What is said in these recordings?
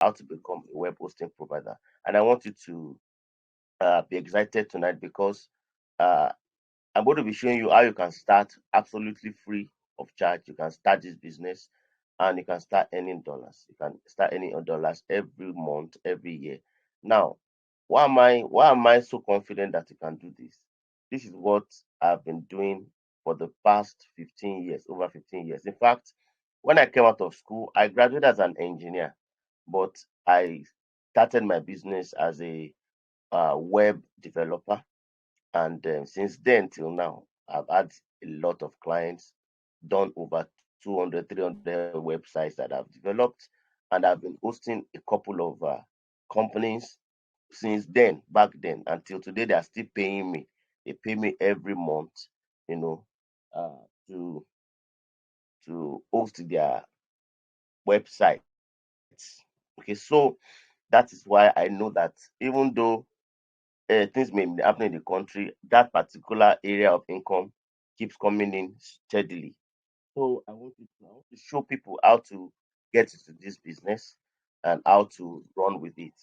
how to become a web hosting provider. And I want you to be excited tonight because uh, I'm going to be showing you how you can start absolutely free of charge. You can start this business and you can start earning dollars. You can start earning dollars every month, every year. Now, why am I so confident that you can do this? This is what I've been doing for the past 15 years, over 15 years. In fact, when I came out of school, I graduated as an engineer, but I started my business as a web developer, and since then till now, I've had a lot of clients, done over 200, 300 websites that I've developed, and I've been hosting a couple of companies since then, back then, until today. They are still paying me. They pay me every month, you know, uh, to host their websites. Okay, so that is why I know that even though things may be happening in the country, that particular area of income keeps coming in steadily. So I want to show people how to get into this business and how to run with it.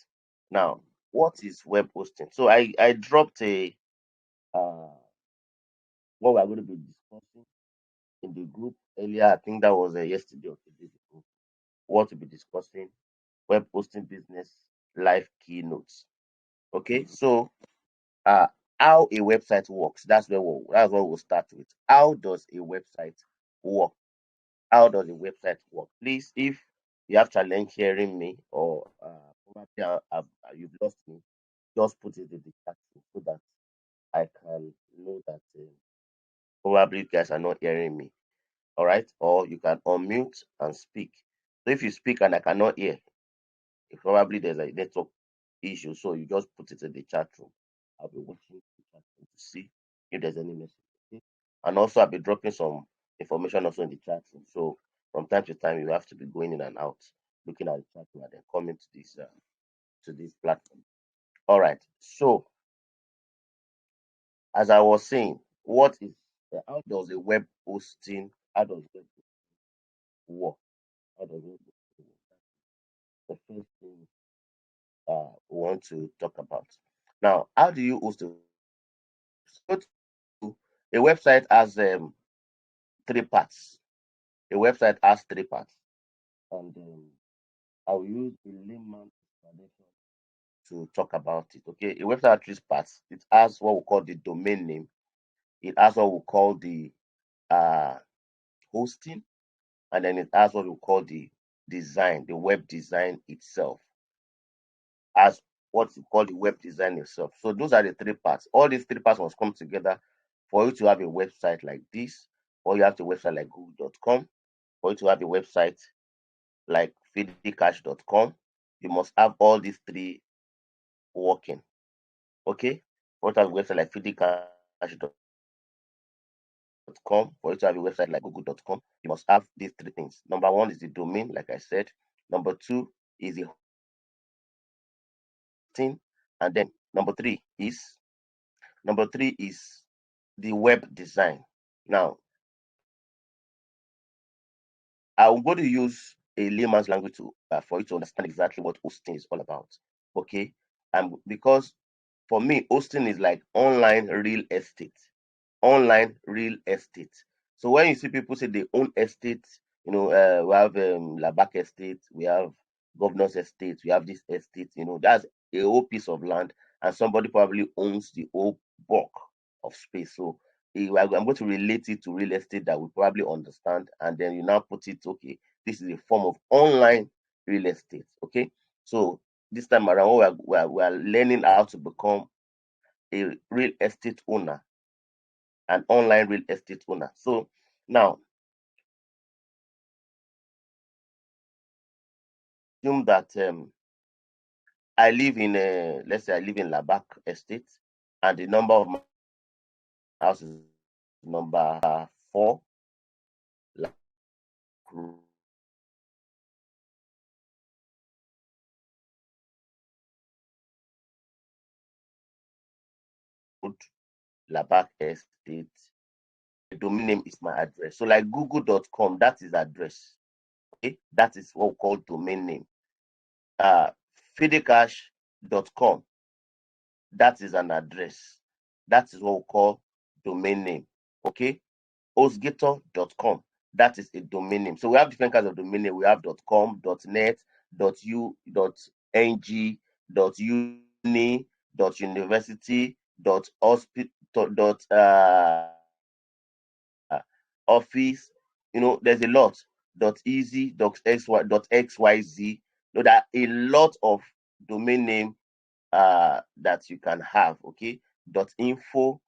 Now, what is web hosting? So I dropped a uh, what we're going to be discussing in the group earlier. I think that was yesterday or 2 days ago. What to be discussing: web hosting business live keynotes. Okay, so uh, how a website works. That's what we'll start with. How does a website work? How does a website work? Please, if you have challenge hearing me or probably you've lost me, just put it in the chat so that I can know that probably you guys are not hearing me. All right, or you can unmute and speak. So if you speak and I cannot hear, probably there's a network issue. So you just put it in the chat room. I'll be watching the chat room to see if there's any message. Okay? And also I'll be dropping some information also in the chat room. So from time to time you have to be going in and out, looking at the chat room and then coming to this platform. All right. So as I was saying, what is how does a web hosting how does web work? How does web hosting work? That's the first thing we want to talk about. Now, how do you host a go to a website has three parts. A website has three parts, and I will use a layman explanation to talk about it. Okay, a website has three parts. It has what we call the domain name. It has what we call the uh, hosting, and then it has what we call the design, the web design itself, as what we call the web design itself. So those are the three parts. All these three parts must come together for you to have a website like this, or you have a website like google.com, for you to have a website like feedicash.com. You must have all these three working. Okay? For you to have a website like feedicash.com, for you to have a website like google.com, you must have these three things. Number one is the domain, like I said. Number two is the hosting, and then number three is the web design. Now, I'm going to use a layman's language to for you to understand exactly what hosting is all about. Okay, because for me, hosting is like online real estate. Online real estate. So when you see people say they own estate, we have Labak estate, we have Governor's estate, we have this estate. That's a whole piece of land, and somebody probably owns the whole bulk of space. So I'm going to relate it to real estate that we probably understand, and then you now put it, okay, this is a form of online real estate. Okay, so this time around, we are learning how to become a real estate owner, an online real estate owner. So now, assume that I live in let's say I live in Labak estate, and the number of my house is number 4, road, Labak estate. The domain name is my address. So like google.com, that is address. Okay, that is what we call domain name. uh, fidecash.com. That is an address. That is what we call domain name. Okay. Hostgator.com. That is a domain name. So we have different kinds of domain name. We have .com, .net, .u, .ng, .uni, .university, .hospital, .office. There's a lot. .easy, .xyz. There are a lot of domain name that you can have. Okay. .info.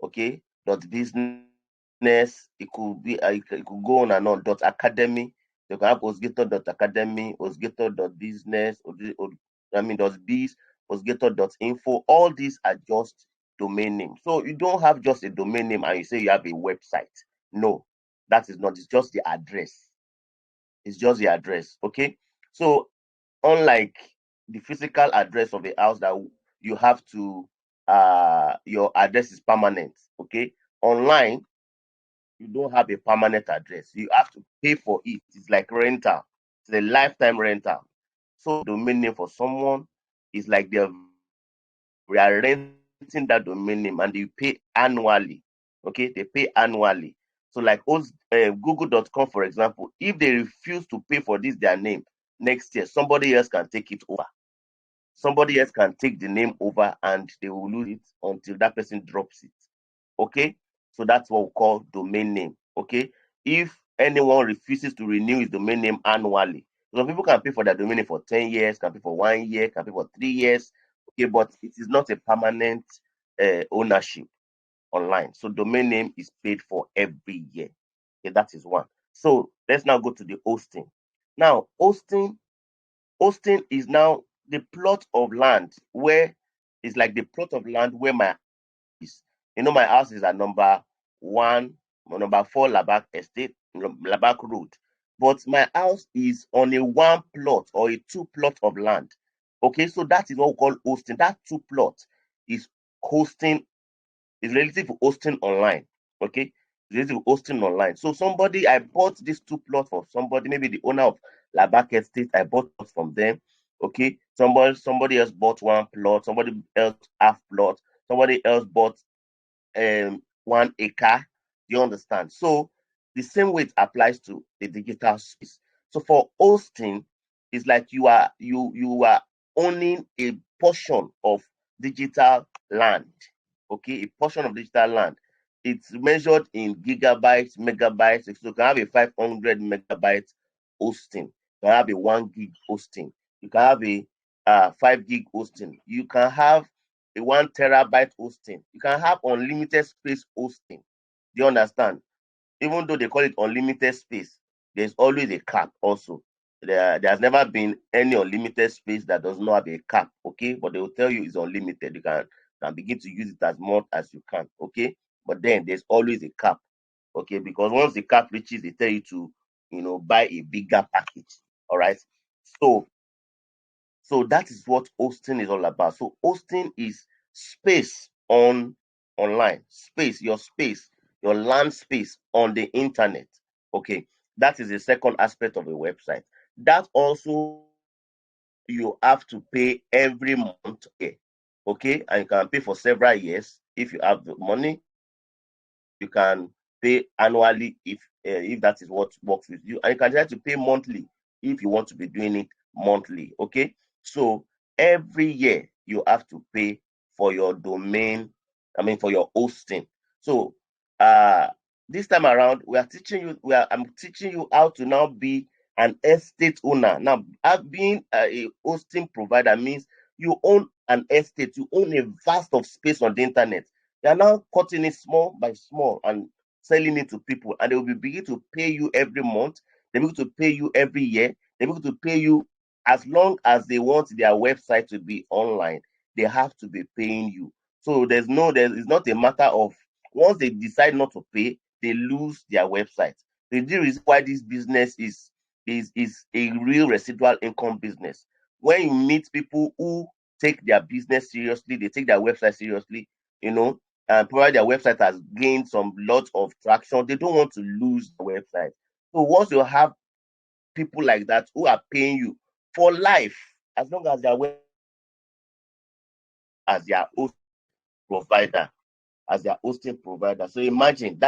Okay. .business. It could go on and on. .academy. You can have hostgator.academy, hostgator.business, .biz, hostgator.info. All these are just domain names. So you don't have just a domain name and you say you have a website. No, that is not. It's just the address. It's just the address. Okay. So unlike the physical address of a house that you have to your address is permanent. Okay. Online, you don't have a permanent address. You have to pay for it. It's like rental. It's a lifetime rental. So domain name for someone is like we are renting that domain name and they pay annually. Okay, they pay annually. So like google.com, for example, if they refuse to pay for this their name next year, somebody else can take it over. Somebody else can take the name over and they will lose it until that person drops it. Okay, so that's what we call domain name. Okay, if anyone refuses to renew his domain name annually, some people can pay for their domain name for 10 years, can pay for 1 year, can pay for 3 years. Okay, but it is not a permanent ownership online. So domain name is paid for every year. Okay, that is one. So let's now go to the hosting. Now, hosting is now the plot of land where it's like the plot of land where my house is. My house is at one, number 4 Labak Estate, Labak Road. But my house is on a one plot or a two plot of land. Okay, so that is what we call hosting. That two plot is hosting, is relative to hosting online. Okay, it's relative to hosting online. So somebody, I bought this two plot for somebody, maybe the owner of Labak Estate, I bought plots from them. Okay, somebody else bought one plot, somebody else half plot, somebody else bought 1 acre. You understand? So the same way it applies to the digital space. So for hosting, it's like you are owning a portion of digital land. Okay, a portion of digital land. It's measured in gigabytes, megabytes. So you can have a 500 megabyte hosting. You can have a 1 gig hosting. You can have a 5 gig hosting. You can have a 1 terabyte hosting. You can have unlimited space hosting. Do you understand? Even though they call it unlimited space, there's always a cap also. There's never been any unlimited space that does not have a cap, okay? But they will tell you it's unlimited. You can begin to use it as much as you can, okay? But then there's always a cap, okay? Because once the cap reaches, they tell you to, buy a bigger package, all right? So so that is what hosting is all about. So hosting is space online, space, your land space on the internet. Okay, that is the second aspect of a website. That also you have to pay every month. Okay, and you can pay for several years if you have the money. You can pay annually if that is what works with you, and you can try to pay monthly if you want to be doing it monthly. Okay, so every year you have to pay for your domain. I mean for your hosting. So uh this time around I'm teaching you how to now be an estate owner. Now, being a hosting provider means you own an estate, you own a vast of space on the internet. They are now cutting it small by small and selling it to people, and they will be begin to pay you every month. They will begin to pay you every year. They will begin to pay you as long as they want their website to be online. They have to be paying you. So it's not a matter of once they decide not to pay, they lose their website. The reason why this business is a real residual income business. When you meet people who take their business seriously, they take their website seriously, you know, and provided their website has gained some lot of traction, they don't want to lose the website. So once you have people like that who are paying you for life, as long as they are as their host provider, as their hosting provider. So imagine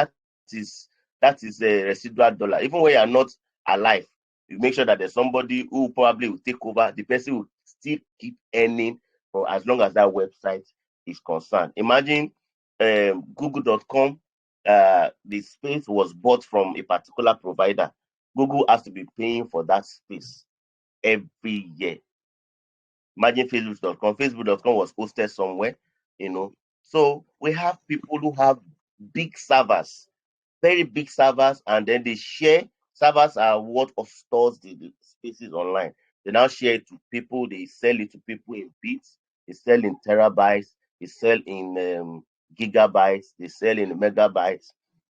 is that is a residual dollar. Even when you are not alive, you make sure that there's somebody who probably will take over. The person will still keep earning for as long as that website is concerned. Imagine Google.com, the space was bought from a particular provider. Google has to be paying for that space every year. Imagine Facebook.com. Facebook.com was hosted somewhere, you know. So we have people who have big servers, very big servers, and then they share. Servers are what stores the spaces online. They now share it to people. They sell it to people in bits. They sell in terabytes. They sell in gigabytes. They sell in megabytes.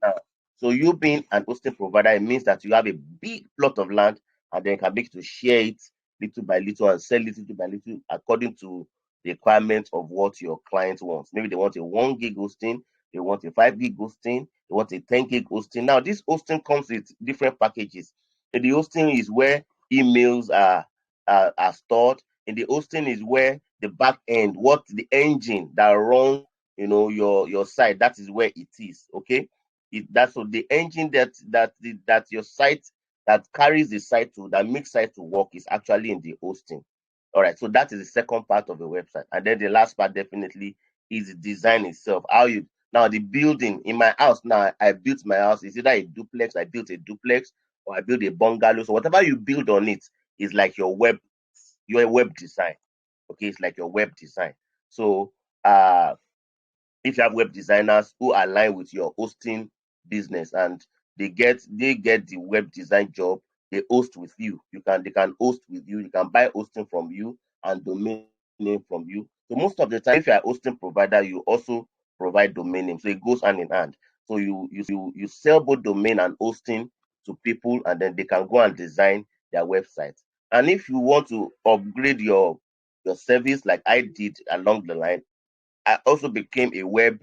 Uh, so you being an hosting provider, it means that you have a big plot of land, and then can make to share it little by little and sell it little by little according to the requirements of what your client wants. Maybe they want a 1 gig hosting, they want a 5 gig hosting, they want a 10 gig hosting. Now, this hosting comes with different packages. And the hosting is where emails are stored. And the hosting is where the back end, what the engine that runs, your site, that is where it is. Okay. That's so the engine that your site that carries the site to that makes site to work is actually in the hosting. All right, so that is the second part of the website, and then the last part definitely is the design itself. How you now the building in my house. Now I built my house. It's either a duplex. I built a duplex, or I built a bungalow. So whatever you build on it is like your web design. Okay, it's like your web design. So if you have web designers who align with your hosting business and they get the web design job, they host with you. They can host with you. You can buy hosting from you and domain name from you. So most of the time, if you're a hosting provider, you also provide domain name. So it goes hand in hand. So you sell both domain and hosting to people, and then they can go and design their website. And if you want to upgrade your service like I did along the line, I also became a web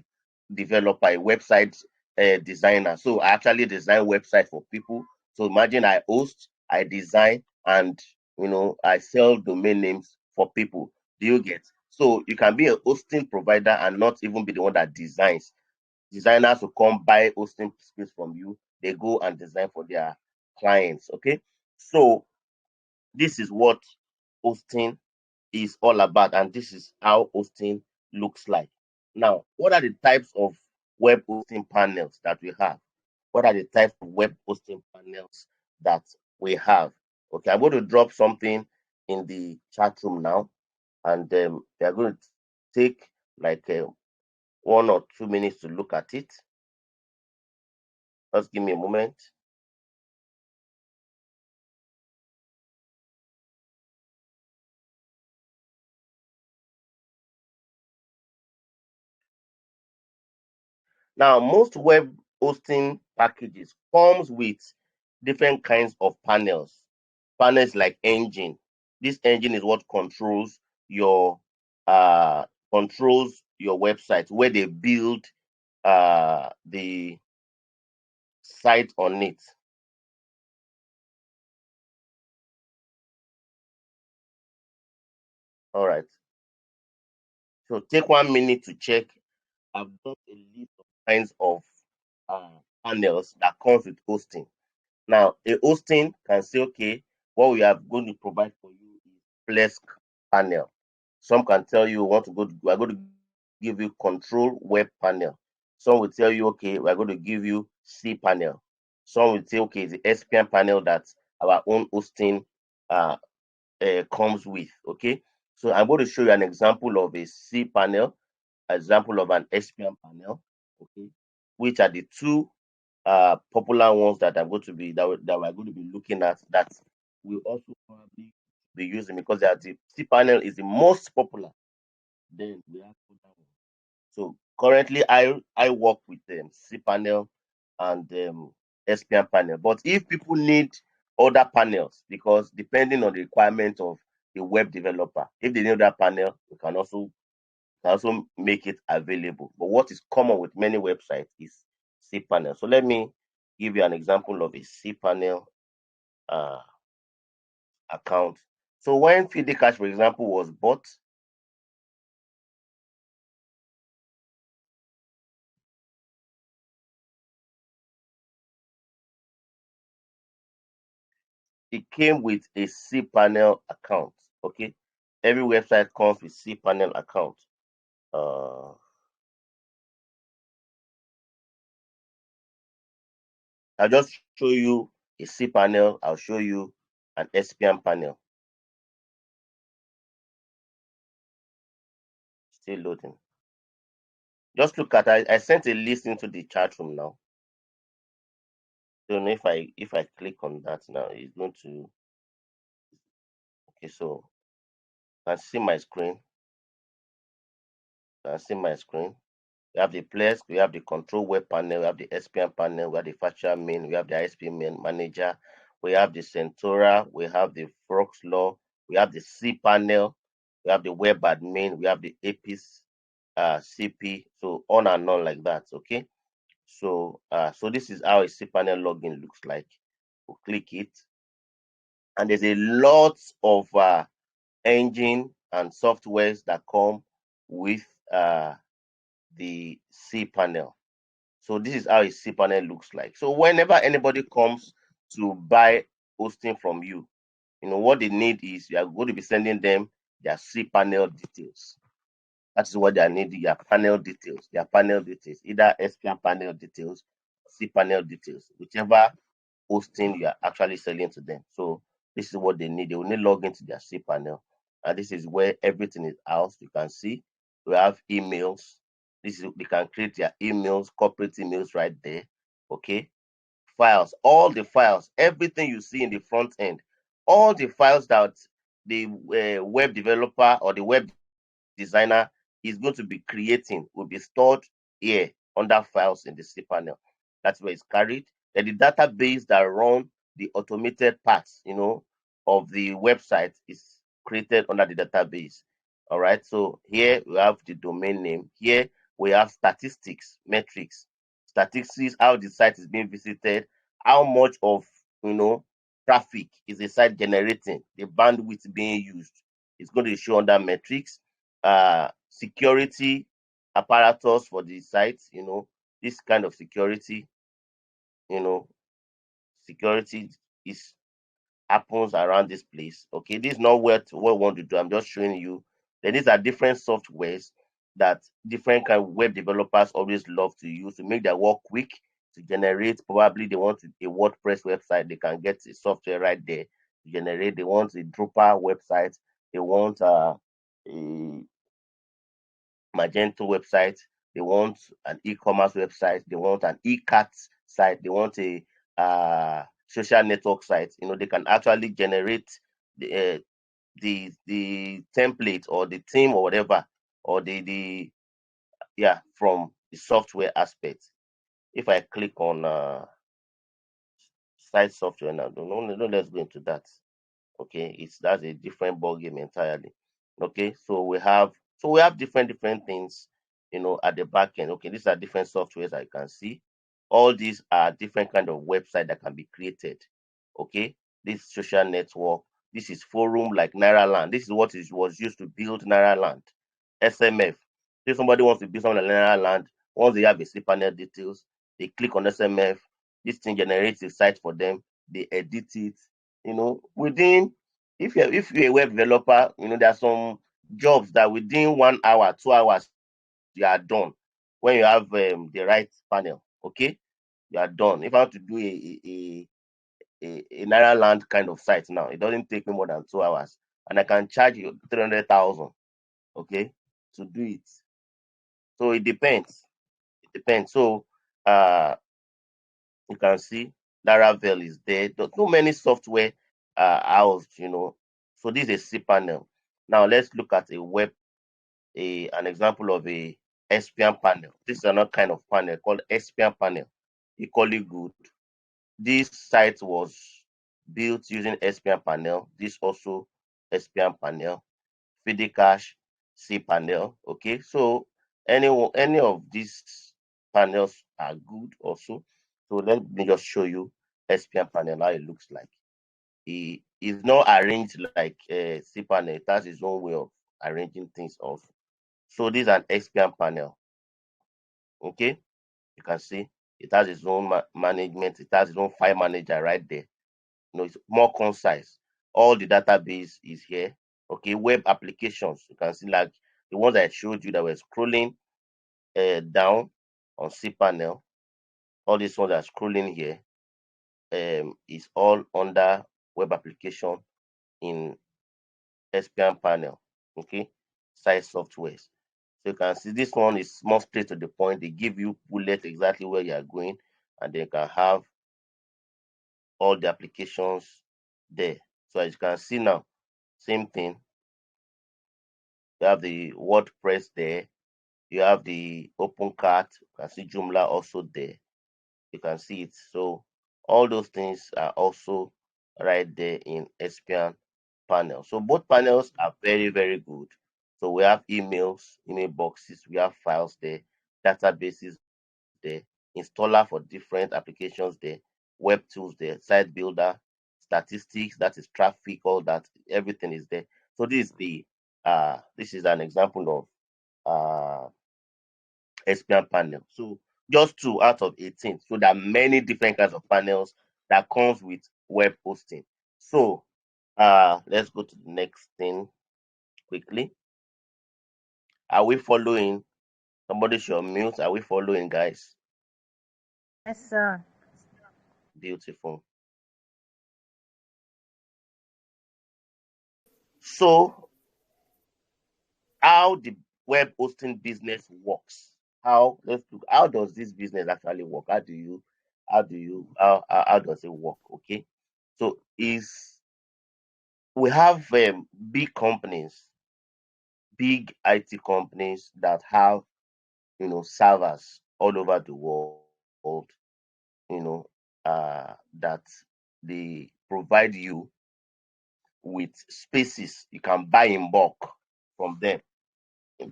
developer, a website designer. So I actually design websites for people. So imagine I host, I design, and I sell domain names for people. Do you get? So you can be a hosting provider and not even be the one that designs. Designers will come buy hosting space from you. They go and design for their clients. Okay. So this is what hosting is all about, and this is how hosting looks like. Now, what are the types of web hosting panels that we have? What are the types of web hosting panels that we have? Okay, I'm going to drop something in the chat room now, and they are going to take like 1 or 2 minutes to look at it. Just give me a moment. Now, most web hosting packages comes with different kinds of panels. Panels like engine. This engine is what your controls your website, where they build the site on it. All right. So take 1 minute to check. I've got a list of kinds of uh, panels that comes with hosting. Now, a hosting can say, okay, what we are going to provide for you is Flesk panel. Some can tell you we're going to give you control web panel. Some will tell you, okay, we're going to give you C panel. Some will say, okay, it's the SPM panel that our own hosting uh, comes with. Okay, so I'm going to show you an example of a C panel, example of an SPM panel. Okay, which are the two popular ones that I'm going to be that we're going to be looking at that will also probably be using because the C panel is the most popular. Then we have other ones. So currently, I work with cPanel and SPM panel. But if people need other panels, because depending on the requirement of the web developer, if they need that panel, we can also make it available. But what is common with many websites is cPanel. So let me give you an example of a cPanel uh, account. So when FD Cash, for example, was bought, it came with a cPanel account. Okay, every website comes with cPanel account. Uh, I'll just show you a cPanel. I'll show you an SPM panel. Still loading. Just look at. I sent a list into the chat room now. Don't know if I click on that now, it's going to. Okay, so you can see my screen. You can see my screen. We have the players, we have the control web panel, we have the SPM panel, we have the virtual main, we have the ISP main manager, we have the Centora, we have the Frogs Law, we have the C panel, we have the web admin, we have the APIS CP, so on and on like that. Okay. So this is how a C panel login looks like. We'll click it, and there's a lot of engine and softwares that come with the C panel. So this is how a cPanel looks like. So whenever anybody comes to buy hosting from you, what they need is you are going to be sending them their cPanel details. That is what they need, their panel details, either SPM panel details, cPanel details, whichever hosting you are actually selling to them. So this is what they need. They will need log into their cPanel. And this is where everything is housed. You can see we have emails. They can create their emails, corporate emails right there. Okay. Files, all the files, everything you see in the front end, all the files that the web developer or the web designer is going to be creating will be stored here under files in the cPanel. That's where it's carried. Then the database that run the automated parts, of the website is created under the database. All right. So here we have the domain name. Here we have statistics, metrics, statistics, how the site is being visited, how much of traffic is the site generating, the bandwidth being used. It's going to show under metrics, security apparatus for the site, this kind of security, you know, security is happens around this place. Okay, this is not what we want to do. I'm just showing you that these are different softwares that different kind of web developers always love to use to make their work quick, to generate. Probably they want a WordPress website, they can get the software right there to generate. They want a Drupal website, they want a Magento website, they want an e-commerce website, they want an e-cat site, they want a social network site. They can actually generate the the template or the theme or whatever, or the yeah, from the software aspect. If I click on site software now, no, let's go into that. Okay, that's a different ball game entirely. Okay, so we have different things, at the back end. Okay, these are different softwares I can see. All these are different kind of website that can be created. Okay, this social network, this is forum like Nairaland. This is what was used to build Nairaland. SMF. If somebody wants to build something like Nairaland, once they have a cPanel details, they click on SMF. This thing generates a site for them. They edit it. Within, if you're a web developer, there are some jobs that within 1 hour, 2 hours, you are done. When you have the right panel, okay, you are done. If I want to do a Naira land kind of site now, it doesn't take me more than 2 hours, and I can charge you 300,000, okay, to do it. So it depends. It depends. So you can see Laravel is there. There's so many software housed. So this is a cPanel. Now let's look at an example of a SPM panel. This is another kind of panel called SPM panel. Equally good. This site was built using SPM panel. This also SPM panel. Cache, cPanel. Okay, so any of these panels are good also. So let me just show you SPM panel how it looks like. it's not arranged like cPanel. It has its own way of arranging things also. So this is an XPM panel. Okay, you can see it has its own management. It has its own file manager right there. It's more concise. All the database is here. Okay, web applications. You can see like the ones I showed you that were scrolling down on cPanel. All these ones are scrolling here. Is all under web application in SPM panel. Okay, site softwares. So you can see this one is more straight to the point. They give you bullet exactly where you are going, and they can have all the applications there. So as you can see now, same thing. You have the WordPress there. You have the OpenCart. You can see Joomla also there. You can see it. So all those things are also right there in SPN panel. So both panels are very, very good. So we have emails, email boxes, we have files there, databases there, installer for different applications there, web tools there, site builder, statistics, that is traffic, all that, everything is there. So this is an example of SPM panel. So just 2 out of 18. So there are many different kinds of panels that comes with web hosting. So let's go to the next thing quickly. Are we following? Somebody should mute. Are we following, guys? Yes, sir. Beautiful. So how the web hosting business works? How does this business actually work? How does it work? Okay. So is we have big companies, big IT companies that have servers all over the world, you know, that they provide you with spaces you can buy in bulk from them. You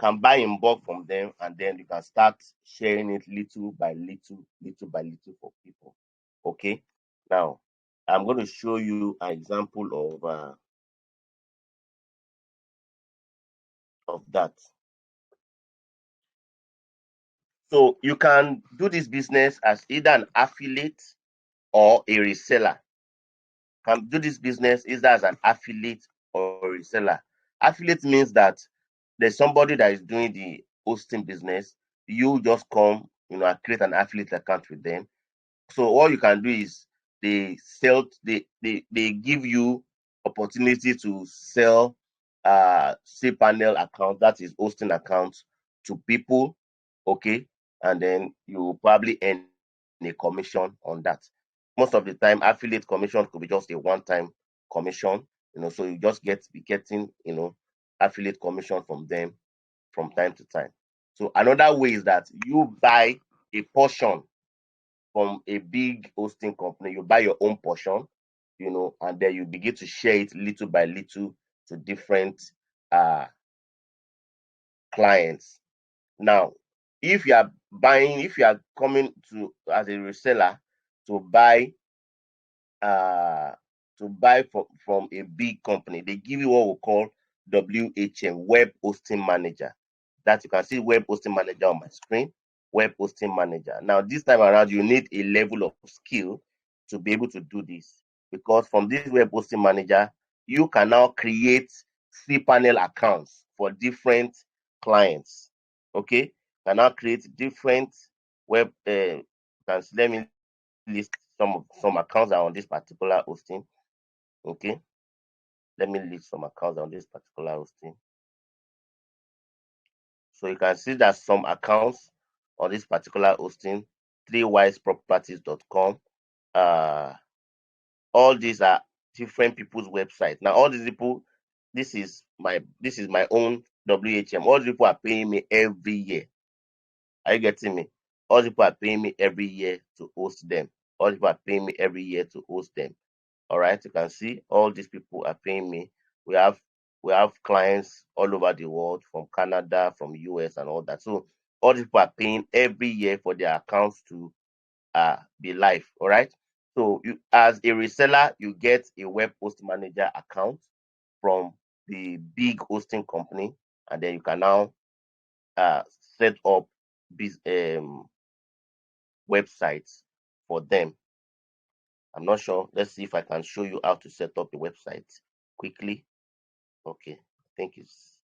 can buy in bulk from them, and then you can start sharing it little by little, little by little for people. Okay. Now, I'm going to show you an example of that. So you can do this business as either an affiliate or a reseller. Can do this business either as an affiliate or a reseller. Affiliate means that there's somebody that is doing the hosting business. You just come, and create an affiliate account with them. So all you can do is they give you opportunity to sell cPanel account, that is hosting account, to people, okay, and then you probably earn a commission on that. Most of the time, affiliate commission could be just a one-time commission, so you just be getting, affiliate commission from them from time to time. So another way is that you buy a portion from a big hosting company. You buy your own portion, and then you begin to share it little by little to different uh, clients. Now, if you are coming to as a reseller to buy uh, from a big company, they give you what we call WHM, Web Hosting Manager. That you can see Web Hosting Manager on my screen. Web Hosting Manager. Now, this time around, you need a level of skill to be able to do this, because from this Web Hosting Manager, you can now create cPanel accounts for different clients. Okay, you can now create different web. Let me list some accounts that are on this particular hosting. Okay, let me list some accounts on this particular hosting. So you can see that some accounts on this particular hosting, 3wiseproperties.com. Uh, all these are different people's websites. Now, all these people, this is my own WHM. All these people are paying me every year. Are you getting me? All these people are paying me every year to host them. All these people are paying me every year to host them. All right, you can see all these people are paying me. We have we have clients all over the world, from Canada, from US, and all that. So all these people are paying every year for their accounts to be live. All right. So you, as a reseller, you get a web host manager account from the big hosting company, and then you can now set up these websites for them. I'm not sure. Let's see if I can show you how to set up a website quickly. Okay, I think it's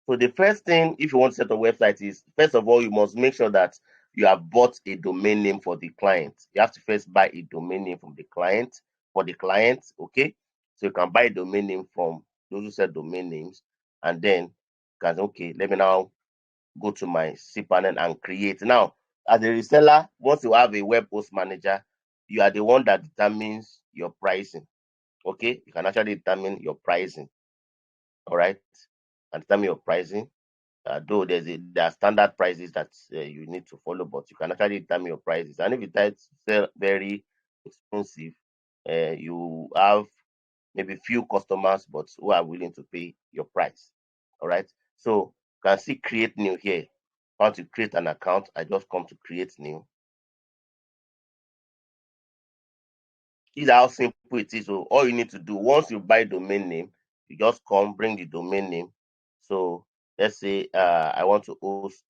so. The first thing, if you want to set up a website, is first of all you must make sure that you have bought a domain name for the client. You have to first buy a domain name from the client for the client. Okay, so you can buy a domain name from those who sell domain names, and then you can say, okay, let me now go to my cPanel and create. Now, as a reseller, once you have a web host manager, you are the one that determines your pricing. Okay, you can actually determine your pricing. All right, and determine your pricing. Though there are standard prices that you need to follow, but you can actually determine your prices. And if you try to sell very expensive, you have maybe few customers, but who are willing to pay your price. All right. So you can see create new here. I want to create an account. I just come to create new. This is how simple it is. So all you need to do once you buy domain name, you just come bring the domain name. So let's say I want to host.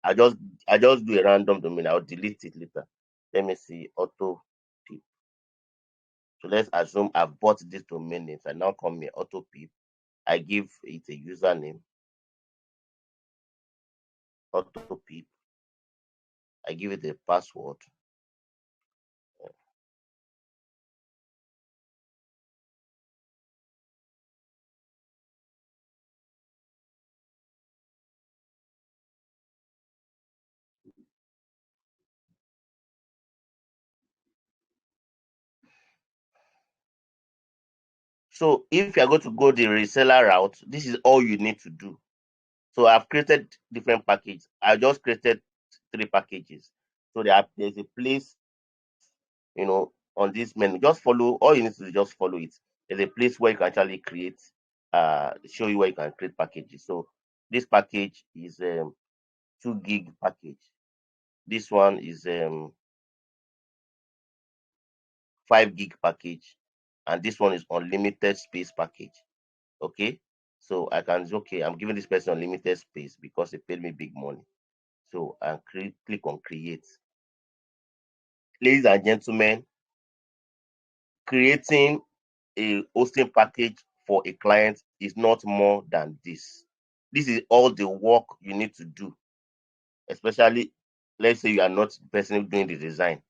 I just I just do a random domain. I'll delete it later. Let me see auto pip. So let's assume I've bought this domain name. So I now come here auto pip. I give it a username auto pip. I give it a password. So if you're going to go the reseller route, this is all you need to do. So I've created different packages. I just created 3 packages. So there's a place, on this menu. Just follow. All you need to do is just follow it. There's a place where you can actually create, show you where you can create packages. So this package is 2 gig package. This one is 5 gig package, and this one is unlimited space package. Okay, so I can say, okay, I'm giving this person unlimited space because they paid me big money. So I click on create. Ladies and gentlemen, creating a hosting package for a client is not more than this. This is all the work you need to do, especially let's say you are not the person doing the design.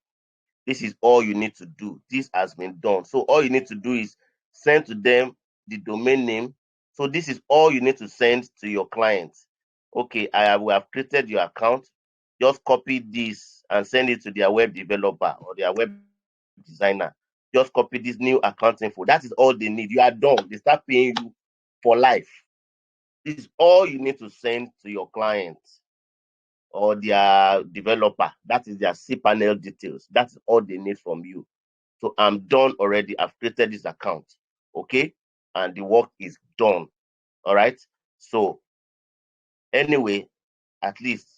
This is all you need to do. This has been done. So all you need to do is send to them the domain name. So this is all you need to send to your clients. Okay, we have created your account. Just copy this and send it to their web developer or their web designer. Just copy this new account info. That is all they need. You are done. They start paying you for life. This is all you need to send to your clients or their developer. That is their cPanel details. That's all they need from you. So I'm done already. I've created this account. Okay. And the work is done. All right. So anyway, at least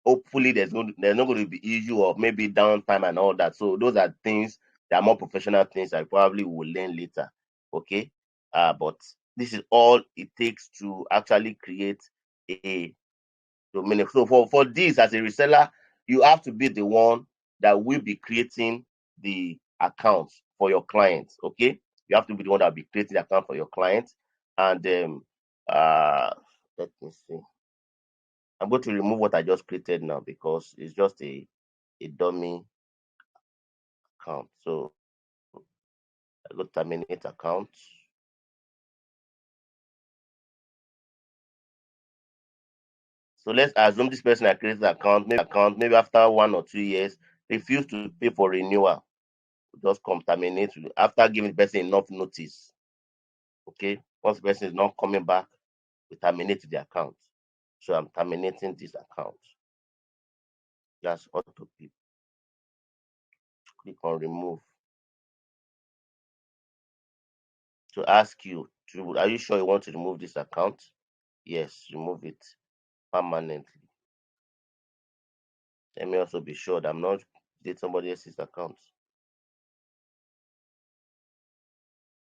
hopefully there's not going to be issue or maybe downtime and all that. So those are things that are more professional things I probably will learn later. Okay. But this is all it takes to actually create a domain. So for this as a reseller, you have to be the one that will be creating the accounts for your clients. Okay, you have to be the one that will be creating the account for your clients. And uh, let me see. I'm going to remove what I just created now because it's just a dummy account. So I go terminate account. So let's assume this person that created the account, maybe after 1 or 2 years, refuse to pay for renewal. Just come terminate after giving the person enough notice. Okay, once the person is not coming back, we terminate the account. So I'm terminating this account. Just auto click on remove. To ask you to, are you sure you want to remove this account? Yes, remove it permanently. Let me also be sure that I'm not did somebody else's account.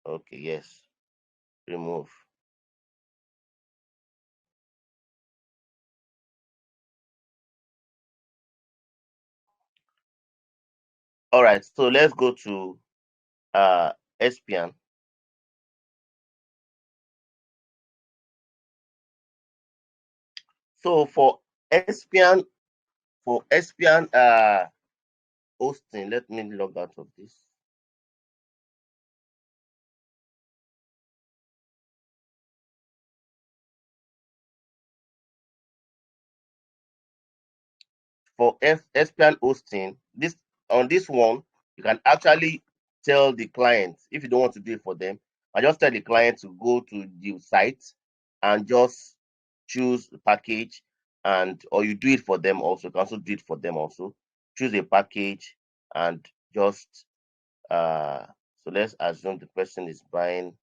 Okay, yes. Remove. All right, so let's go to SPN. So for SPN hosting, let me log out of this. For SPN hosting, this on this one, you can actually tell the client if you don't want to do it for them. I just tell the client to go to the site and just choose the package, and or you do it for them also. You can also do it for them also. Choose a package and just uh so let's assume the person is buying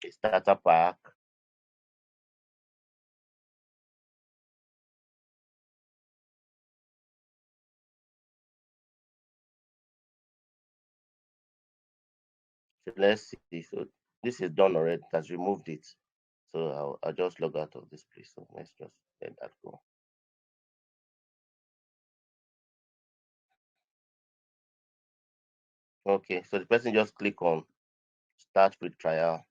a starter pack. So let's see. So this is done already. It has removed it. So I'll just log out of this place. So let's just let that go. Okay, so the person just click on start free trial.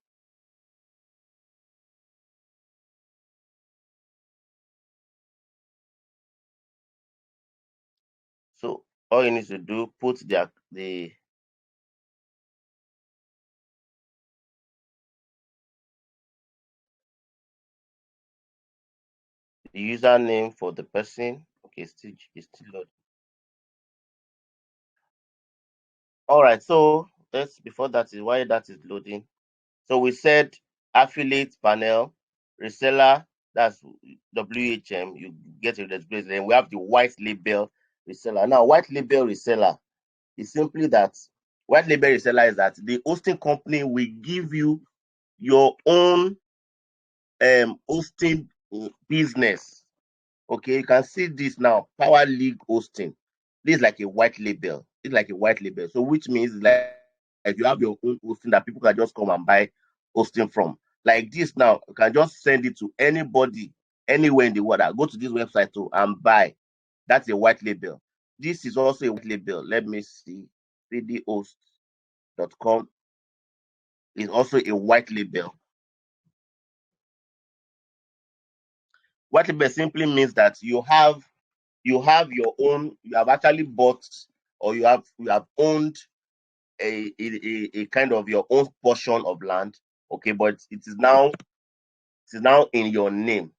So all you need to do, put the username for the person. Okay, it's still loading. All right, so let's before that is while that is loading. So we said affiliate panel, reseller, that's WHM, you get a display. Then we have the white label reseller. Now, white label reseller is simply that white label reseller is that the hosting company will give you your own hosting business. Okay, you can see this now. Power League hosting. This is like a white label. It's like a white label. So which means like you have your own hosting that people can just come and buy hosting from. Like this now, you can just send it to anybody anywhere in the world. Go to this website to and buy. That's a white label. This is also a white label. Let me see. 3dhost.com is also a white label. White label simply means that you have your own, you have actually bought or you have owned a kind of your own portion of land. Okay, but it is now in your name.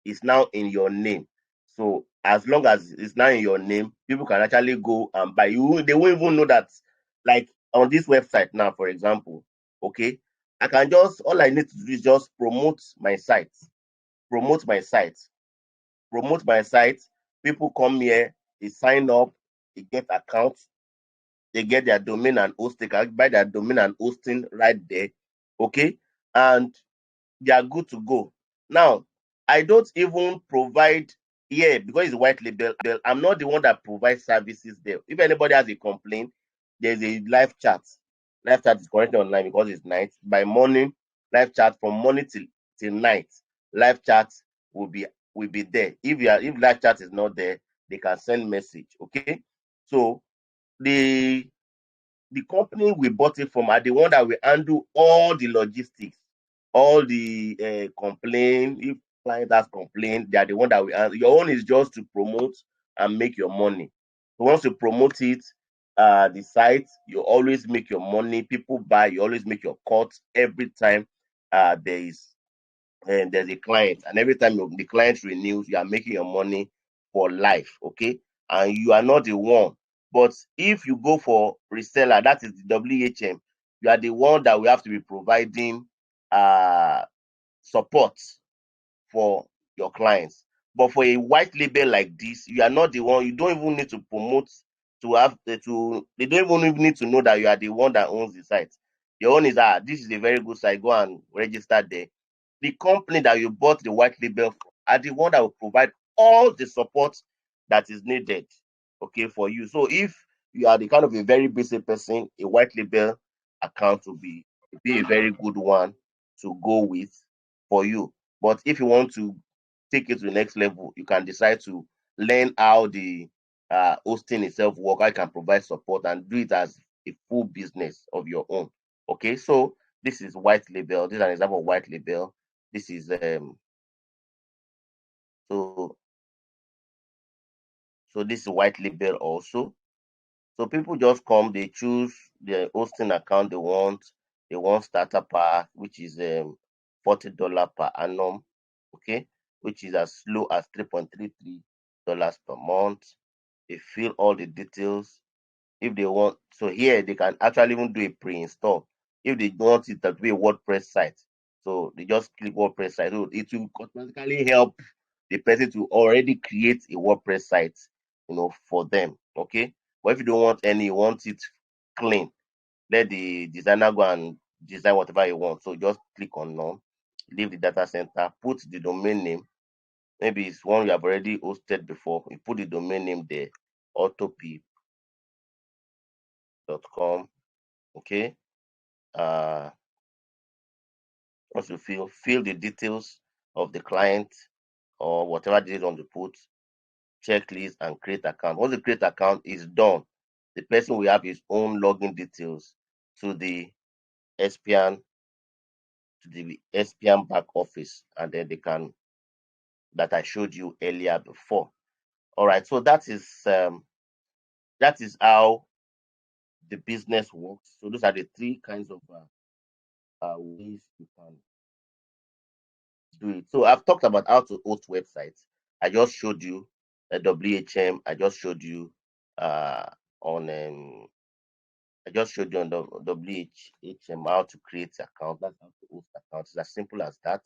It's now in your name. So as long as it's now in your name, people can actually go and buy. They won't even know that. Like on this website now, for example, okay, I can just all I need to do is just promote my site, promote my site. People come here, they sign up, they get accounts, they get their domain and host, they can buy their domain and hosting right there. Okay. And they are good to go. Now, I don't even provide here because it's white label. I'm not the one that provides services there. If anybody has a complaint, there's a live chat. Live chat is currently online because it's night. By morning, live chat from morning till night. Live chat will be will be there. If live chat is not there, they can send message. Okay. So the the company we bought it from are the one that will handle all the logistics, all the complaint. If client has complained, they are the one that will handle. Your own is just to promote and make your money. So once you promote it, the site, you always make your money. People buy, you always make your cut every time there is and there's a client, and every time the client renews, you are making your money for life, okay? And you are not the one. But if you go for reseller, that is the WHM, you are the one that we have to be providing uh support for your clients. But for a white label like this, you are not the one. You don't even need to promote to have to. They don't even need to know that you are the one that owns the site. Your own is this is a very good site. Go and register there. The company that you bought the white label from are the one that will provide all the support that is needed, okay, for you. So if you are the kind of a very busy person, a white label account will be a very good one to go with for you. But if you want to take it to the next level, you can decide to learn how the hosting itself work, how you can provide support and do it as a full business of your own. Okay, so this is white label. This is an example of white label. This is so this is white label also. So people just come, they choose the hosting account they want. They want starter pack, which is $40 per annum, okay, which is as low as $3.33 per month. They fill all the details. If they want, so here they can actually even do a pre-install. If they want it to be a WordPress site, so they just click WordPress site. So it will automatically help the person to already create a WordPress site, for them. Okay. But if you don't want any, you want it clean, let the designer go and design whatever you want. So just click on none, leave the data center, put the domain name. Maybe it's one you have already hosted before. You put the domain name there, autop.com. Okay. Uh, Once you fill the details of the client or whatever details on the put, checklist and create account. Once the create account is done, the person will have his own login details to the SPN back office, and then they can that I showed you earlier before. All right, so that is how the business works. So those are the three kinds of ways you can do it. So I've talked about how to host websites. I just showed you a WHM. I just showed you on I just showed you on the WHM how to create account. That's how to host accounts. It's as simple as that.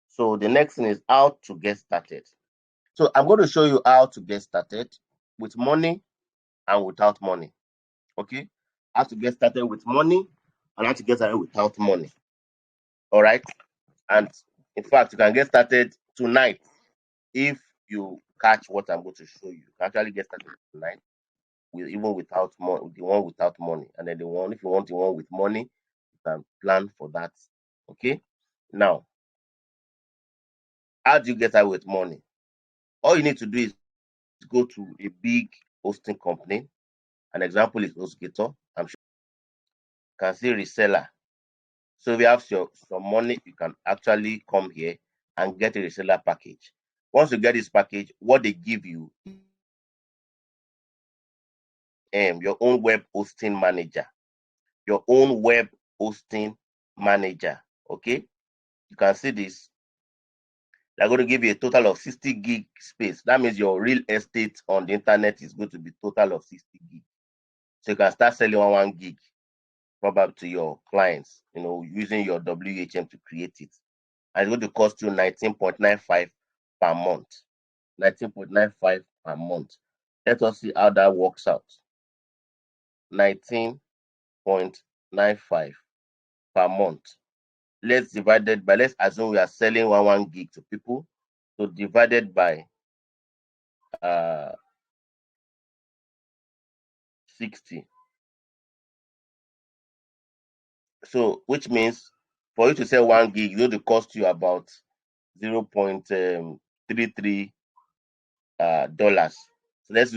So the next thing is how to get started. So I'm going to show you how to get started with money and without money. Okay, how to get started with money and how to get started without money. All right, and in fact, you can get started tonight if you catch what I'm going to show you. You can actually get started tonight with even without money, the one without money, and then the one if you want the one with money, you can plan for that. Okay. Now, how do you get started with money? All you need to do is go to a big hosting company. An example is HostGator. I'm sure you can see reseller. So if you have some money, you can actually come here and get a reseller package. Once you get this package, what they give you your own web hosting manager. Your own web hosting manager. Okay, you can see this. They're going to give you a total of 60 gig space. That means your real estate on the internet is going to be total of 60 gig. So you can start selling one gig probably to your clients, using your WHM to create it. And it's going to cost you 19.95 per month. 19.95 per month. Let us see how that works out. 19.95 per month. Let's divide it by, let's assume we are selling one gig to people. So divided by 60. So which means for you to sell one gig, it's going to cost you about 0.33 dollars. So let's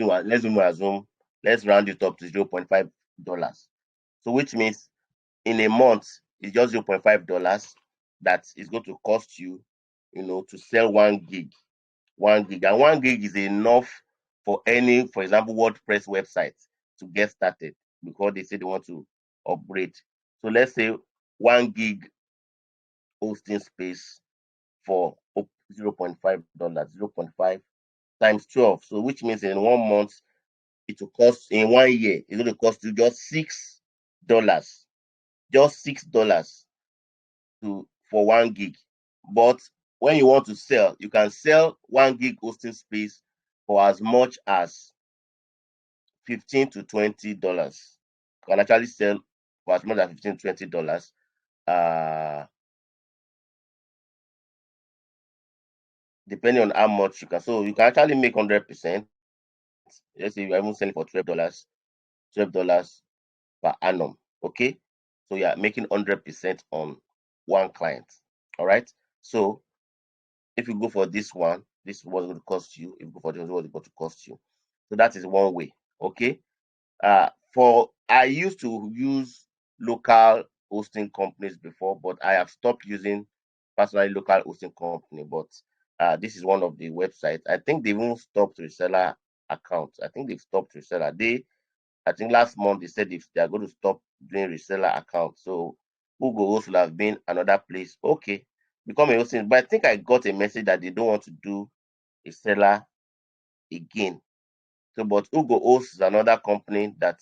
round it up to $0.5. So which means in a month it's just $0.5 that is going to cost you, to sell one gig. 1 gig, and 1 gig is enough for any, for example, WordPress website to get started because they say they want to upgrade. So let's say 1 gig hosting space for $0.5, 0.5 times 12. So which means in 1 month, it will cost, in 1 year, it's going to cost you just $6. Just $6 for 1 gig. But when you want to sell, you can sell 1 gig hosting space for as much as $15 to $20. You can actually sell for as much as $15 to $20. Uh, depending on how much you can. So you can actually make 100%. Let's say you're even selling for $12 per annum. Okay, so you're making 100% on one client. All right. So if you go for this one, this is what's going to cost you. If you go for this, what's going to cost you. So that is one way. Okay. For I used to use local hosting companies before, but I have stopped using personally local hosting company. But this is one of the websites. I think they won't stop reseller accounts. I think they've stopped reseller. I think last month they said if they are going to stop doing reseller accounts. So Google Host will have been another place. Okay, become a hosting. But I think I got a message that they don't want to do reseller again. So, but Google Host is another company that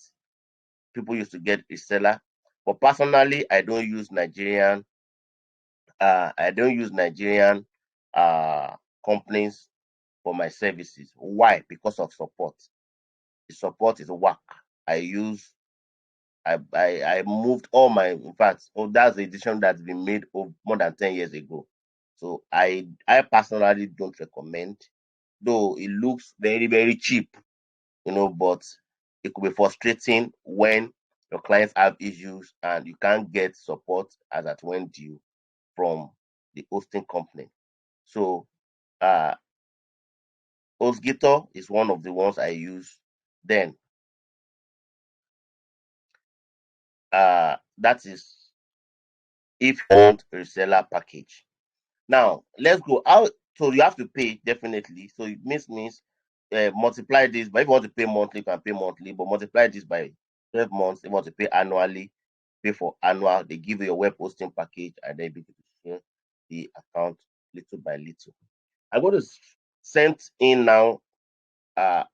people used to get reseller. But personally, I don't use Nigerian companies for my services. Why? Because of support. The support is whack. I use I moved all my, in fact, oh, that's the decision that's been made more than 10 years ago. So I personally don't recommend, though it looks very, very cheap, but it could be frustrating when your clients have issues and you can't get support as at when due from the hosting company. So uh HostGator is one of the ones I use. Then that is if you want a reseller package. Now let's go out. So you have to pay definitely. So it means multiply this. But if you want to pay monthly, you can pay monthly. But multiply this by 12 months. If you want to pay annually, pay for annual. They give you your web hosting package, and then begin to share the account little by little. I'm going to send in now a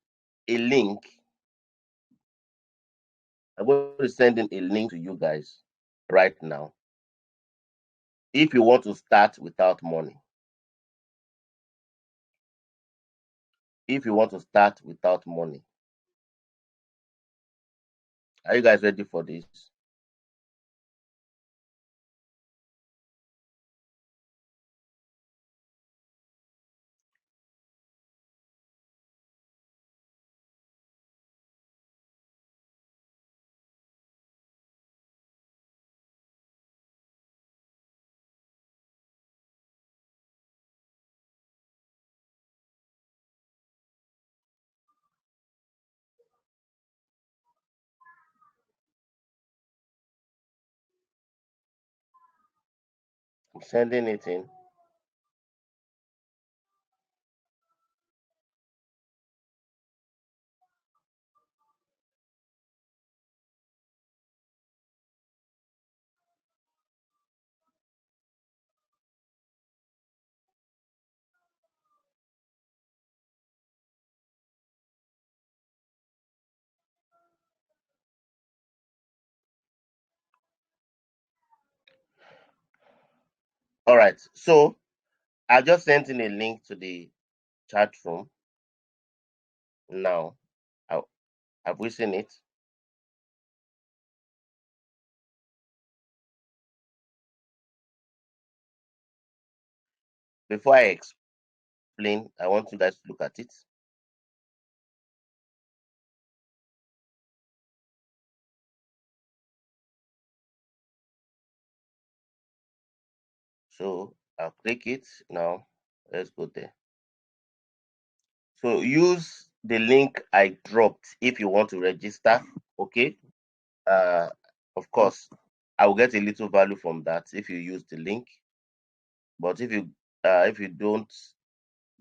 link. I'm going to send in a link to you guys right now. If you want to start without money, if you want to start without money, are you guys ready for this? I'm sending it in. All right. So I just sent in a link to the chat room now. I, have we seen it? Before I explain, I want you guys to look at it. So I'll click it now. Let's go there. So use the link I dropped if you want to register. Okay. Uh, of course, I will get a little value from that if you use the link. But if you don't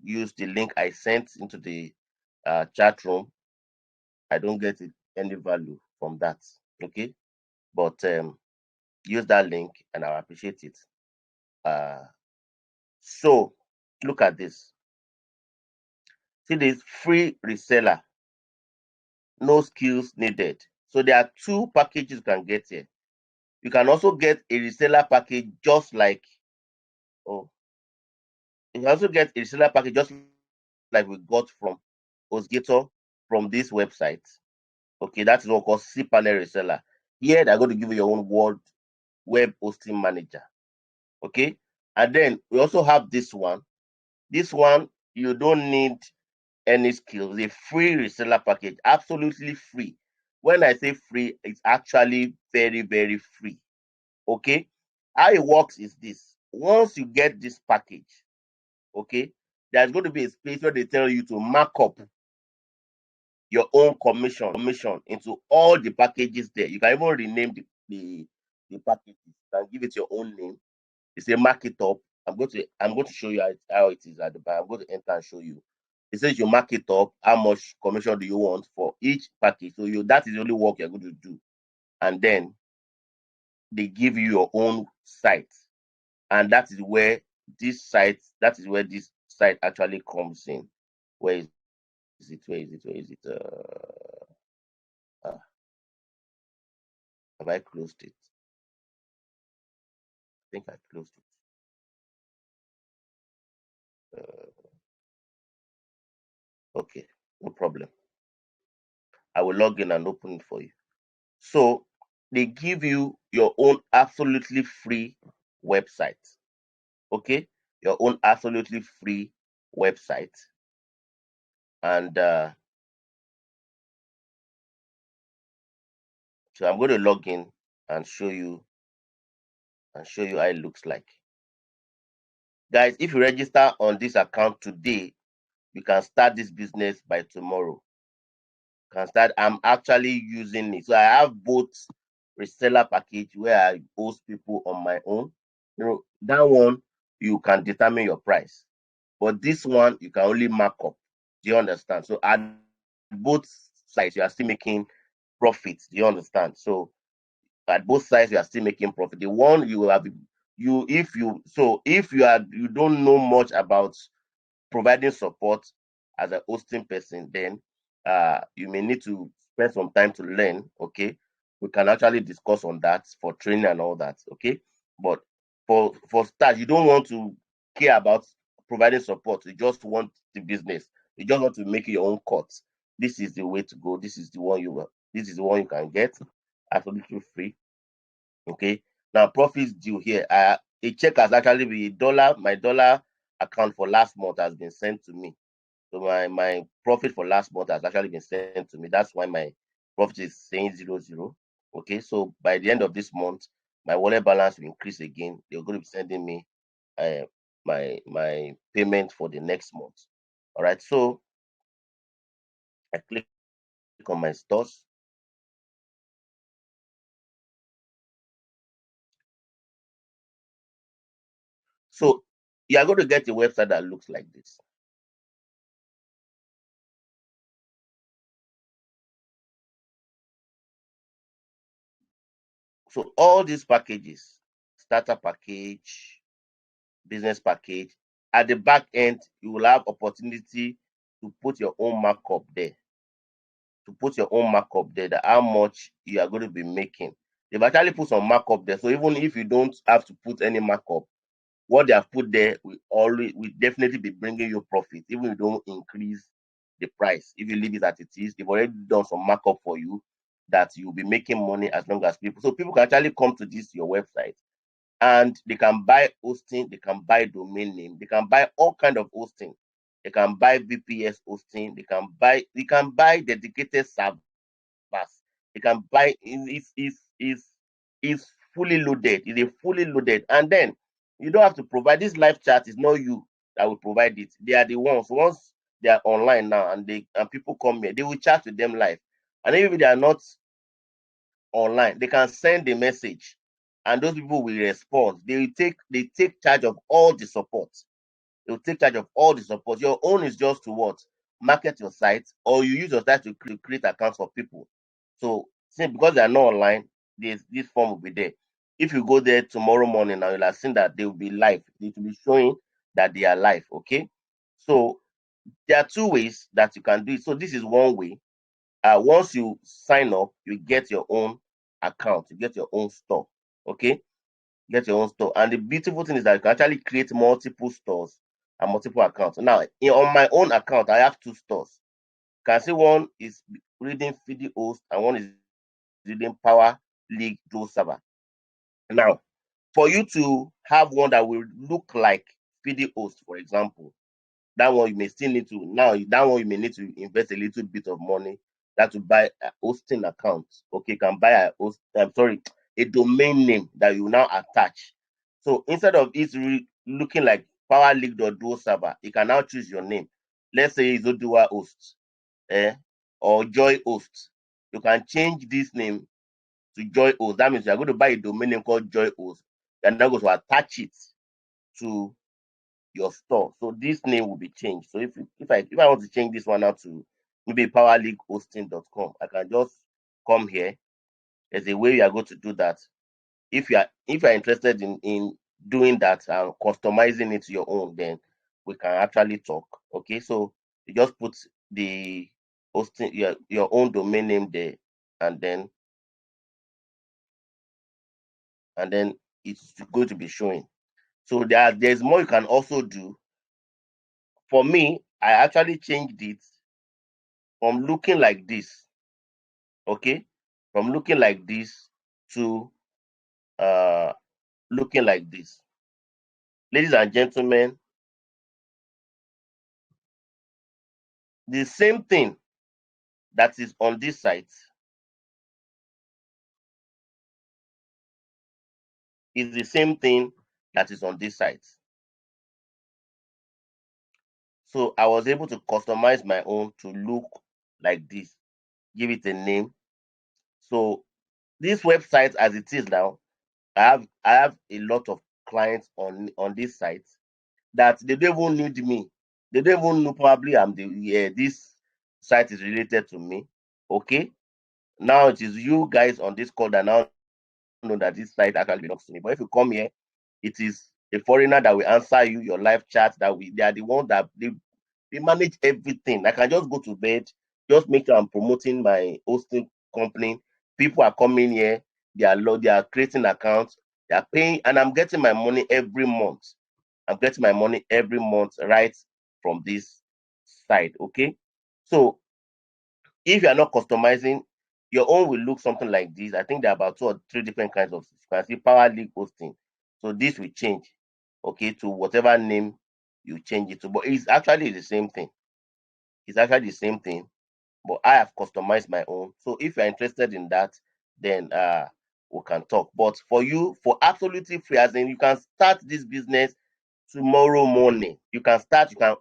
use the link I sent into the chat room, I don't get any value from that. Okay. But use that link and I'll appreciate it. Uh, so look at this. See this free reseller, no skills needed. So there are two packages you can get here. You can also get a reseller package just like, oh, you can also get a reseller package just like we got from HostGator from this website. Okay, that's what called cPanel reseller. Here they're going to give you your own web hosting manager. Okay, and then we also have this one. This one, you don't need any skills. A free reseller package, absolutely free. When I say free, it's actually very, very free. Okay. How it works is this: once you get this package, okay, there's going to be a space where they tell you to mark up your own commission into all the packages there. You can even rename the packages. You can give it your own name. It's a mark it up. I'm going to show you how it is at the back. I'm going to enter and show you. It says you mark it up. How much commission do you want for each package? So that is the only work you're going to do. And then they give you your own site. And that is where this site actually comes in. Where is it? Where is it? Uh have I closed it? I think I closed it. Okay, no problem. I will log in and open it for you. So they give you your own absolutely free website. Okay, your own absolutely free website, and so I'm going to log in and show you how it looks like. Guys, if you register on this account today, you can start this business by tomorrow. Can start. I'm actually using it. So I have both reseller package where I host people on my own. That one you can determine your price. But this one you can only mark up. Do you understand? So at both sides, you are still making profits. Do you understand? So at both sides, you are still making profit. The one you have you if you don't know much about providing support as a hosting person, then you may need to spend some time to learn. Okay, we can actually discuss on that for training and all that. Okay, but for start, you don't want to care about providing support. You just want the business. You just want to make your own cut. This is the way to go. This is the one you can get absolutely free. Okay. Now profits due here. A check has actually been dollar. My dollar account for last month has been sent to me. So my profit for last month has actually been sent to me. That's why my profit is saying 00. Okay. So by the end of this month, my wallet balance will increase again. They're going to be sending me uh, my payment for the next month. All right. So I click on my stores. So you are going to get a website that looks like this. So all these packages, starter package, business package, at the back end, you will have opportunity to put your own markup there, that how much you are going to be making. They've actually put some markup there. So even if you don't have to put any markup, what they have put there will definitely be bringing you profit, even if you don't increase the price. If you leave it as it is, they've already done some markup for you that you'll be making money as long as people can actually come to this your website and they can buy hosting, they can buy domain name, they can buy all kind of hosting, they can buy VPS hosting, they can buy dedicated servers, they can buy is fully loaded, is a fully loaded, and then you don't have to provide this live chat. Is not you that will provide it. They are the ones once they are online now and people come here, they will chat with them live. And even if they are not online, they can send a message and those people will respond. They take charge of all the support. They'll take charge of all the support. Your own is just to what? Market your site, or you use your site to create accounts for people. So since because they are not online, this form will be there. If you go there tomorrow morning now, you'll have seen that they will be live. It will be showing that they are live. Okay. So there are two ways that you can do it. So this is one way. Once you sign up, you get your own account, you get your own store. Okay, get your own store. And the beautiful thing is that you can actually create multiple stores and multiple accounts. Now, on my own account, I have two stores. You can see one is reading FIDI host and one is reading Power League Dual Server. Now, for you to have one that will look like FIDI host, for example, that one you may still need to now that one you may need to invest a little bit of money that to buy a hosting account. Okay, you can buy a host. I'm sorry, a domain name that you now attach. So instead of it looking like powerleague.duo server, you can now choose your name. Let's say it's Odua host, eh, or Joy host. You can change this name to Joy host. That means you are going to buy a domain name called Joy host. You're now going to attach it to your store. So this name will be changed. So if I want to change this one out to maybe powerleaguehosting.com, I can just come here. There's a way you are going to do that. If you're interested in doing that and customizing it to your own, then we can actually talk. Okay, so you just put the hosting your own domain name there, and then it's going to be showing. So there's more you can also do. For me, I actually changed it from looking like this, okay, from looking like this to uh looking like this. Ladies and gentlemen, the same thing that is on this site is the same thing that is on this site. So I was able to customize my own to look like this, give it a name. So this website as it is now, I have a lot of clients on this site that they don't even need me. They don't even know probably this site is related to me. Okay. Now it is you guys on this call that now know that this site actually belongs to me. But if you come here, it is a foreigner that will answer you your live chat. They are the ones that they manage everything. I can just go to bed, just make sure I'm promoting my hosting company. People are coming here, they are creating accounts, they are paying, and I'm getting my money every month. I'm getting my money every month right from this side. Okay. So if you are not customizing, your own will look something like this. I think there are about two or three different kinds of, you can see Power League hosting. So this will change, okay, to whatever name you change it to. But it's actually the same thing. It's actually the same thing, but I have customized my own. So if you're interested in that, then we can talk. But for you, for absolutely free, as in you can start this business tomorrow morning. You can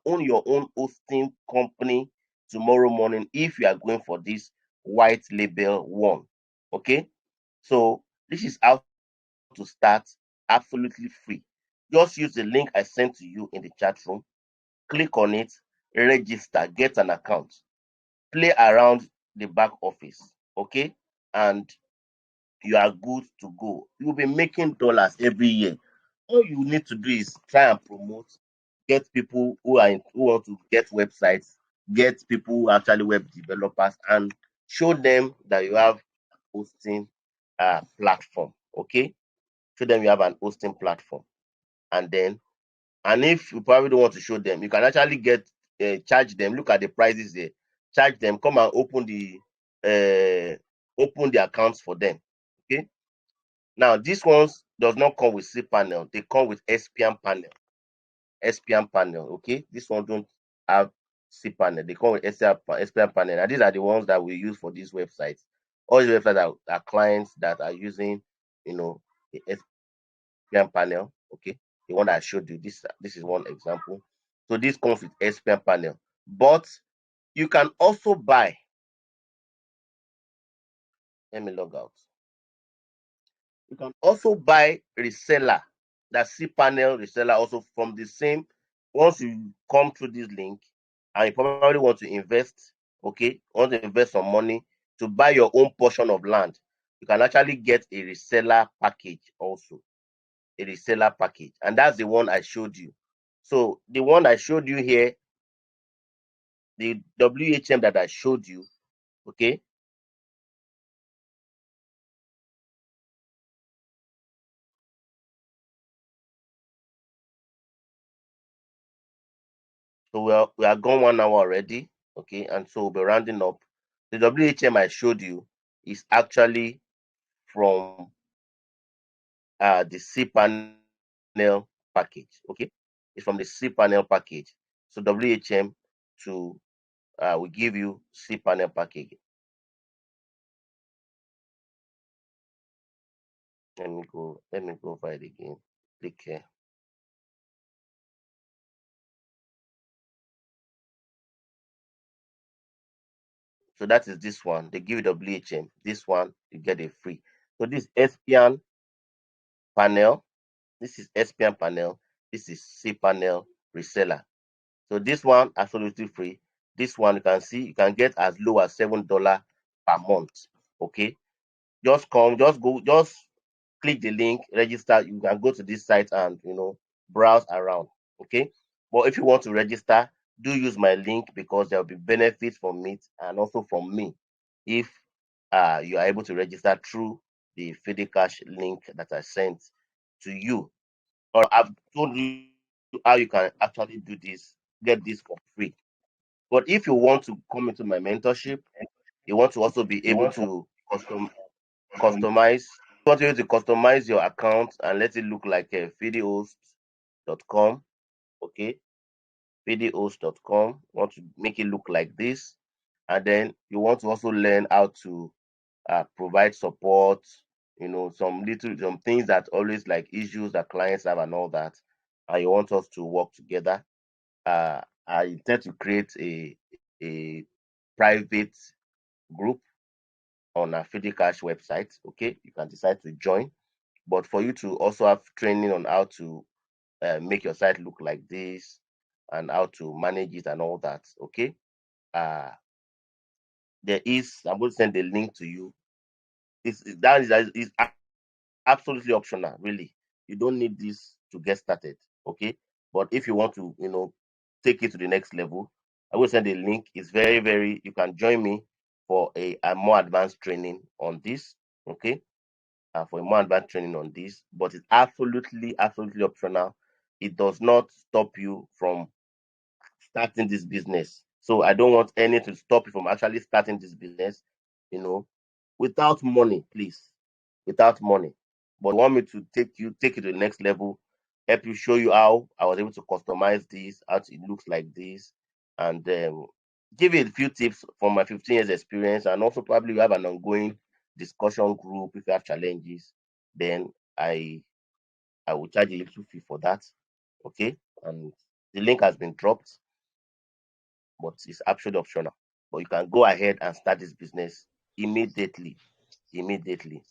own your own hosting company tomorrow morning if you are going for this white label one. Okay. So this is how to start absolutely free. Just use the link I sent to you in the chat room, click on it, register, get an account, play around the back office. Okay. And you are good to go. You'll be making dollars every year. All you need to do is try and promote, get people who want to get websites, get people who are actually web developers, and show them that you have hosting platform. Okay, show them you have an hosting platform, and then and if you probably don't want to show them, you can actually get charge them. Look at the prices there. Charge them. Come and open the accounts for them. Okay. Now, these ones does not come with cPanel. They come with SPM panel. SPM panel, okay? This one don't have cPanel. They come with SPM panel. And these are the ones that we use for these websites. All these websites are clients that are using, the SPM panel, okay? The one that I showed you. This is one example. So this comes with SPM panel. But you can also buy. Let me log out. You can also buy reseller, that cPanel reseller also from the same. Once you come through this link and you probably want to invest, okay, want to invest some money to buy your own portion of land, you can actually get a reseller package also, a reseller package. And that's the one I showed you. So the one I showed you here, the WHM that I showed you, okay, so we are gone 1 hour already, okay, and so we'll be rounding up. The WHM I showed you is actually from the cPanel package, okay? It's from the cPanel package. So WHM to will give you cPanel package. Let me go over it again. Click here. So that is this one. They give you WHM. This one you get a free. So this SPN panel. This is SPN panel. This is cPanel reseller. So this one absolutely free. This one you can see you can get as low as $7 per month. Okay. Just come, just go, just click the link, register. You can go to this site and browse around. Okay. But if you want to register, do use my link because there will be benefits from it and also from me if you are able to register through the FidiCash link that I sent to you. Or I've told you how you can actually do this, get this for free. But if you want to come into my mentorship, you want to also be able to customize. You want to be able to customize your account and let it look like a videohost.com. Okay, videohost.com. You want to make it look like this, and then you want to also learn how to provide support. Some things that always like issues that clients have and all that, and you want us to work together. I intend to create a private group on our FidiCash website. Okay, you can decide to join, but for you to also have training on how to make your site look like this and how to manage it and all that. Okay, uh, I'm going to send the link to you. Is absolutely optional, really. You don't need this to get started. Okay, but if you want to, take it to the next level, I will send a link. It's very, very. You can join me for a more advanced training on this. Okay, for a more advanced training on this, but it's absolutely, absolutely optional. It does not stop you from starting this business. So I don't want any to stop you from actually starting this business, you know, without money, please. Without money. But want me to take it to the next level, help you show you how I was able to customize this, how it looks like this, and give you a few tips from my 15 years experience, and also probably we have an ongoing discussion group if you have challenges. Then I will charge a little fee for that. Okay. And the link has been dropped, but it's absolutely optional. But you can go ahead and start this business immediately. Immediately.